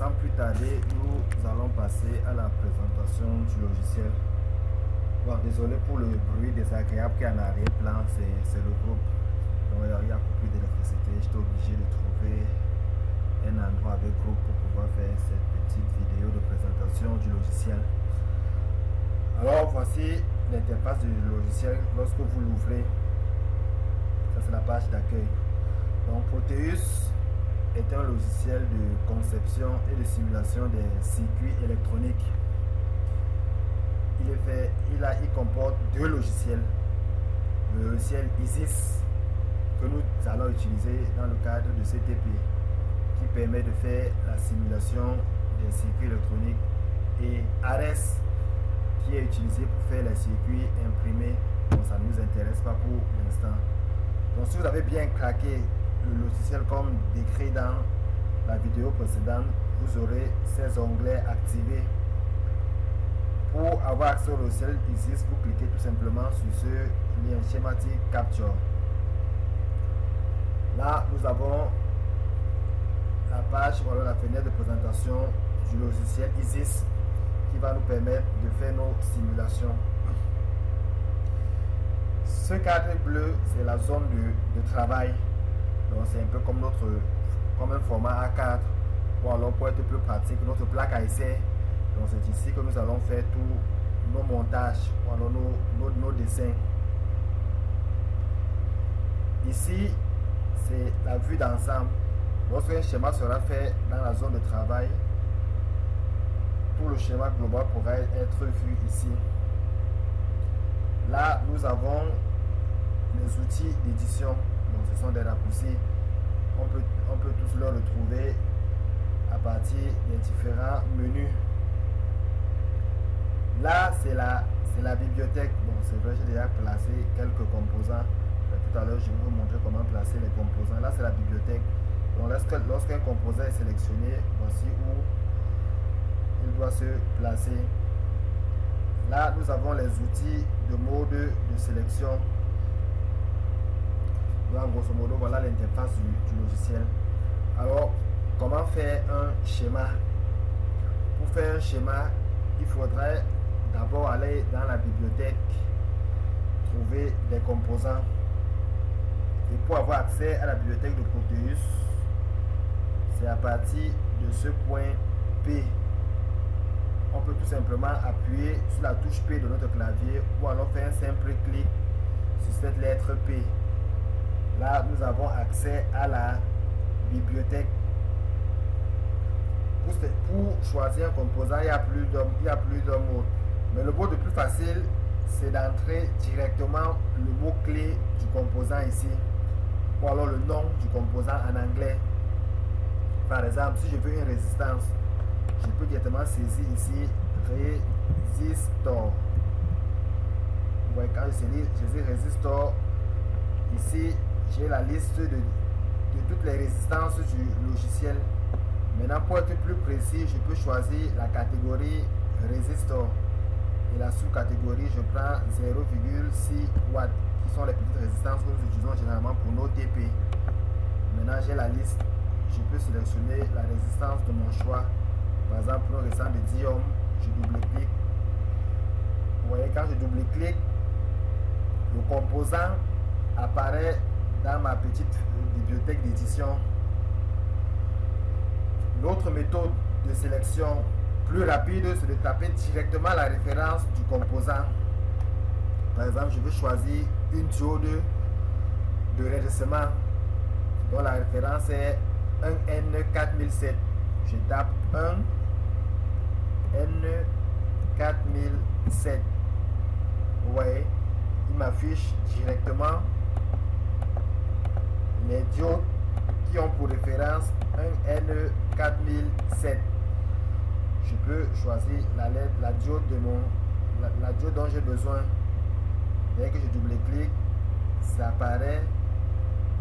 sans plus tarder, nous allons passer à la présentation du logiciel. Bon, désolé pour le bruit désagréable qui est en arrière-plan, c'est le groupe. Donc il y a coupé d'électricité, j'étais obligé de trouver un endroit avec groupe pour pouvoir faire cette petite vidéo de présentation du logiciel. Alors voici l'interface du logiciel lorsque vous l'ouvrez. Ça c'est la page d'accueil. Donc Proteus est un logiciel de conception et de simulation des circuits électroniques. Il comporte deux logiciels. Le logiciel ISIS que nous allons utiliser dans le cadre de CTP qui permet de faire la simulation des circuits électroniques, et ARES qui est utilisé pour faire les circuits imprimés. Donc ça ne nous intéresse pas pour l'instant. Donc si vous avez bien craqué le logiciel comme décrit dans la vidéo précédente, vous aurez ces onglets activés. Pour avoir accès au logiciel ISIS, vous cliquez tout simplement sur ce lien schématique Capture. Là, nous avons la page, voilà la fenêtre de présentation du logiciel ISIS qui va nous permettre de faire nos simulations. Ce cadre bleu, c'est la zone de travail. Donc c'est un peu comme un format A4, ou alors pour être plus pratique, notre plaque à essai. Donc c'est ici que nous allons faire tous nos montages, ou alors nos dessins. Ici, c'est la vue d'ensemble. Lorsqu'un schéma sera fait dans la zone de travail, tout le schéma global pourra être vu ici. Là, nous avons les outils d'édition. Donc ce sont des raccourcis. On peut tous les retrouver à partir des différents menus. Là, c'est la bibliothèque. Bon, c'est vrai, j'ai déjà placé quelques composants. Tout à l'heure, je vais vous montrer comment placer les composants. Là, c'est la bibliothèque. Donc, lorsqu'un composant est sélectionné, voici où il doit se placer. Là, nous avons les outils de mode de sélection. Donc, grosso modo, voilà l'interface du logiciel. Alors, comment faire un schéma? Pour faire un schéma, il faudrait d'abord aller dans la bibliothèque, trouver des composants. Et pour avoir accès à la bibliothèque de Proteus, c'est à partir de ce point P. On peut tout simplement appuyer sur la touche P de notre clavier ou alors faire un simple clic sur cette lettre P. Là, nous avons accès à la bibliothèque. Pour choisir un composant, il n'y a plus d'un mot. Mais le mot le plus facile, c'est d'entrer directement le mot-clé du composant ici. Ou alors le nom du composant en anglais. Par exemple, si je veux une résistance, je peux directement saisir ici résistor. Ouais, quand je saisis résistor, ici j'ai la liste de toutes les résistances du logiciel. Maintenant, pour être plus précis, je peux choisir la catégorie résistor. Et la sous-catégorie, je prends 0,6 watts, qui sont les petites résistances que nous utilisons généralement pour nos TP. Maintenant, j'ai la liste. Je peux sélectionner la résistance de mon choix. Par exemple, pour un résistant de 10 ohms, je double-clique. Vous voyez, quand je double-clique, le composant apparaît dans ma petite bibliothèque d'édition. L'autre méthode de sélection plus rapide, c'est de taper directement la référence du composant. Par exemple, je veux choisir une diode de redressement dont la référence est 1N4007. Je tape 1N4007. Vous voyez, il m'affiche directement les diodes qui ont pour référence 1N4007. Je peux choisir la diode la diode dont j'ai besoin. Dès que je double-clique, ça apparaît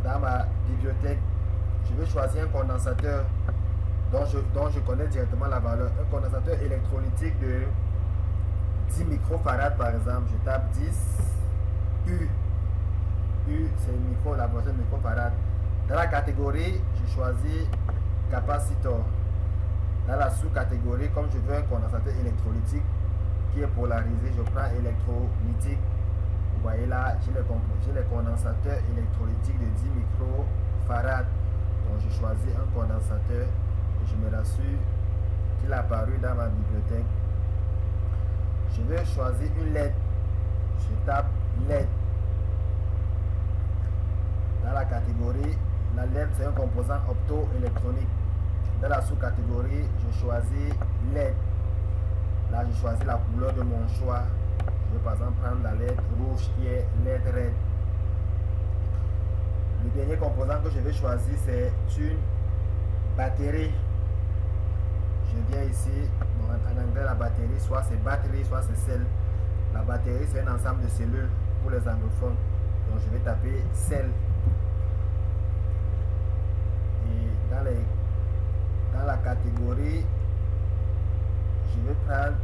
dans ma bibliothèque. Je veux choisir un condensateur dont je connais directement la valeur. Un condensateur électrolytique de 10 microfarads par exemple. Je tape 10 U. U, c'est la version de microfarad. Dans la catégorie, je choisis capacitor. Dans la sous-catégorie, comme je veux un condensateur électrolytique qui est polarisé, je prends électrolytique. Vous voyez là, j'ai les condensateurs électrolytiques de 10 microfarads. Donc je choisis un condensateur et je me rassure qu'il est apparu dans ma bibliothèque. Je vais choisir une LED. Je tape LED. Dans la catégorie, la LED c'est un composant optoélectronique. Dans la sous-catégorie, je choisis LED. Là, je choisis la couleur de mon choix. Je vais par exemple prendre la LED rouge qui est LED red. Le dernier composant que je vais choisir, c'est une batterie. Je viens ici, bon, en anglais la batterie, soit c'est batterie, soit c'est cell. La batterie, c'est un ensemble de cellules pour les anglophones. Donc je vais taper cell. Et dans la catégorie, je vais prendre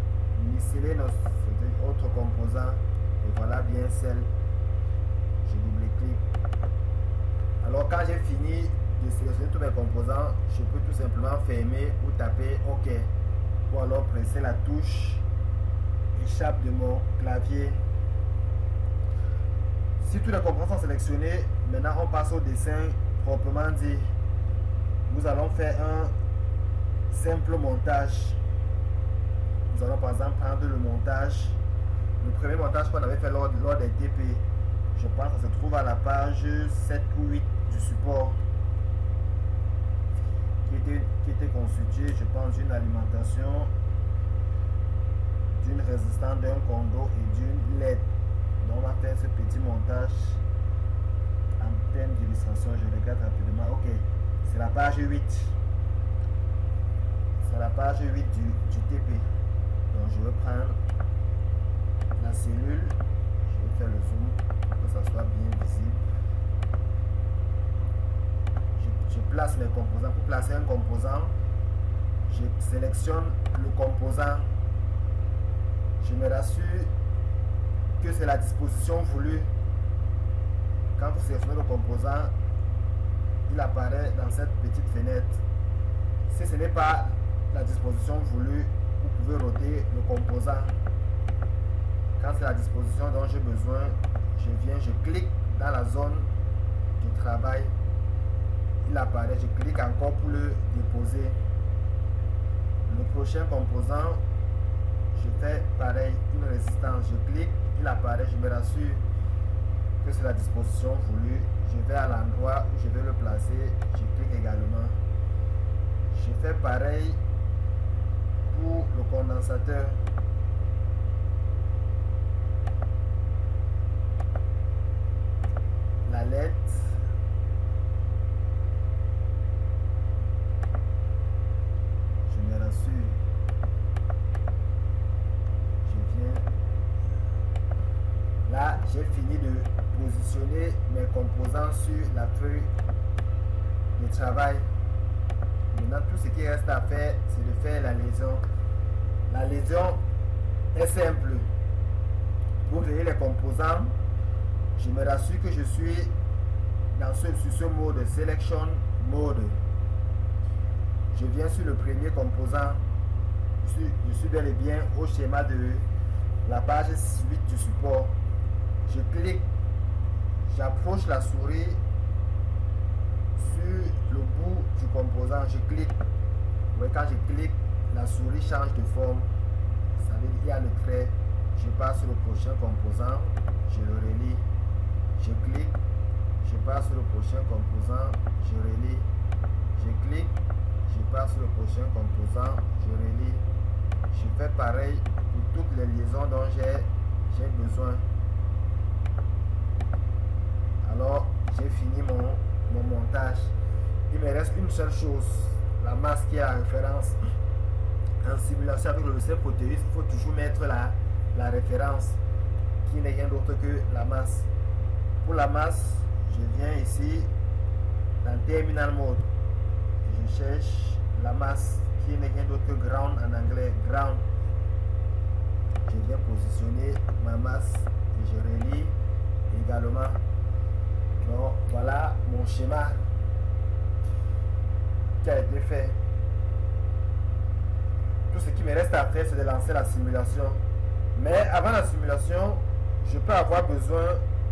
miscellaneous, c'est autre composant. Et voilà bien cell. Je double-clique. Alors quand j'ai fini de sélectionner tous mes composants, je peux tout simplement fermer ou taper OK. Ou alors presser la touche échappe de mon clavier. Si tous les composants sont sélectionnés, maintenant on passe au dessin proprement dit. Nous allons faire un simple montage. Nous allons par exemple prendre le montage. Le premier montage qu'on avait fait lors des TP. Je pense que ça se trouve à la page 7 ou 8 du support. Qui était constitué, je pense, d'une alimentation, d'une résistance, d'un condo et d'une LED. Donc on va faire ce petit montage en termes d'illustration. Je regarde rapidement. Ok, c'est la page 8. C'est la page 8 du TP. Donc je vais prendre la cellule. Je vais faire le zoom pour que ça soit bien visible. Je place les composants. Pour placer un composant, je sélectionne le composant. Je me rassure que c'est la disposition voulue. Quand vous sélectionnez le composant, il apparaît dans cette petite fenêtre. Si ce n'est pas la disposition voulue, vous pouvez roter le composant. Quand c'est la disposition dont j'ai besoin, je clique dans la zone de travail. Il apparaît, je clique encore pour le déposer. Le prochain composant, je fais pareil, une résistance. Je clique, il apparaît, je me rassure que c'est la disposition voulue. Je vais à l'endroit où je vais le placer, je clique également. Je fais pareil pour le condensateur. La LED. Là, j'ai fini de positionner mes composants sur la feuille de travail. Maintenant, tout ce qui reste à faire, c'est de faire la liaison. La liaison est simple. Pour créer les composants, je me rassure que je suis sur ce mode Selection Mode. Je viens sur le premier composant. Je suis bel et bien au schéma de la page 8 du support. Je clique, j'approche la souris sur le bout du composant. Je clique. Ouais, quand je clique, la souris change de forme. Ça veut dire qu'il y a le trait. Je passe sur le prochain composant. Je le relie. Je clique. Je passe sur le prochain composant. Je relie. Je clique. Je passe sur le prochain composant. Je relie. Je fais pareil pour toutes les liaisons dont j'ai besoin. Alors, j'ai fini mon montage. Il me reste une seule chose. La masse qui est en référence. En simulation avec le logiciel Proteus, il faut toujours mettre la référence qui n'est rien d'autre que la masse. Pour la masse, je viens ici dans Terminal Mode. Je cherche la masse qui n'est rien d'autre que ground en anglais, ground. Je viens positionner ma masse et je relie également. Donc voilà mon schéma qui a été fait. tout ce qui me reste à faire, c'est de lancer la simulation. Mais avant la simulation, je peux avoir besoin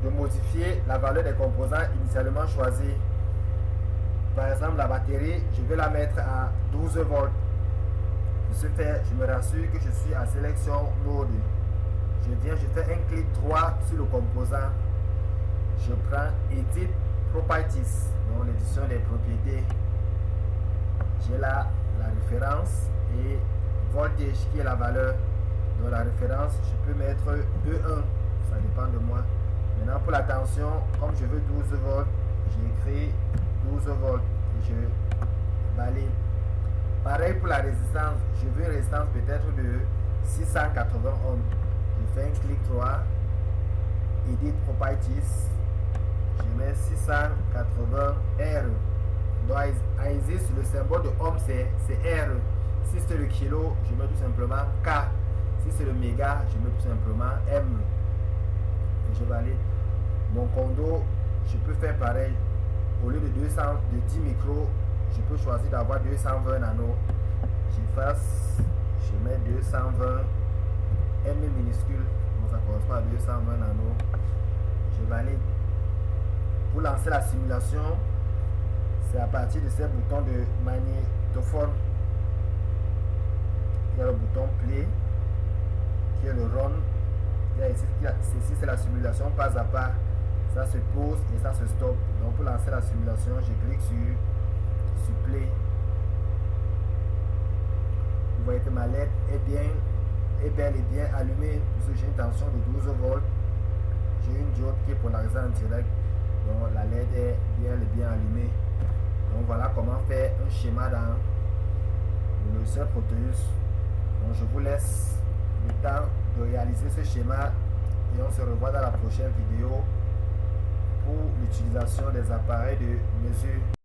de modifier la valeur des composants initialement choisis. Par exemple, la batterie, je vais la mettre à 12 volts. Pour ce faire, je me rassure que je suis en sélection mode. Je fais un clic droit sur le composant. Je prends Edit Properties, donc l'édition des propriétés. J'ai là la référence et voltage qui est la valeur. Donc la référence, je peux mettre E1, ça dépend de moi. Maintenant pour la tension, comme je veux 12 volts, j'écris 12 volts et je valide. Pareil pour la résistance, je veux une résistance peut-être de 680 ohms. Je fais un clic droit, Edit Properties, je mets 680 R. Donc à existe le symbole de ohm c'est R. Si c'est le kilo, je mets tout simplement K. Si c'est le méga, je mets tout simplement M. Et je valide. Mon condo, je peux faire pareil. Au lieu de 10 micros, je peux choisir d'avoir 220 nano. J'efface, je mets 220 M minuscule. Donc ça correspond à 220 nano. Je valide. Pour lancer la simulation, c'est à partir de ces boutons de magnétophone. Il y a le bouton play qui est le run. Il y a ici c'est la simulation pas à pas. Ça se pose et ça se stoppe. Donc pour lancer la simulation, je clique sur play. Vous voyez que ma LED est bel et bien allumée parce que j'ai une tension de 12 volts. J'ai une diode qui est polarisée en direct. Donc la LED est bien allumée. Donc voilà comment faire un schéma dans le logiciel Proteus. Donc je vous laisse le temps de réaliser ce schéma et on se revoit dans la prochaine vidéo pour l'utilisation des appareils de mesure.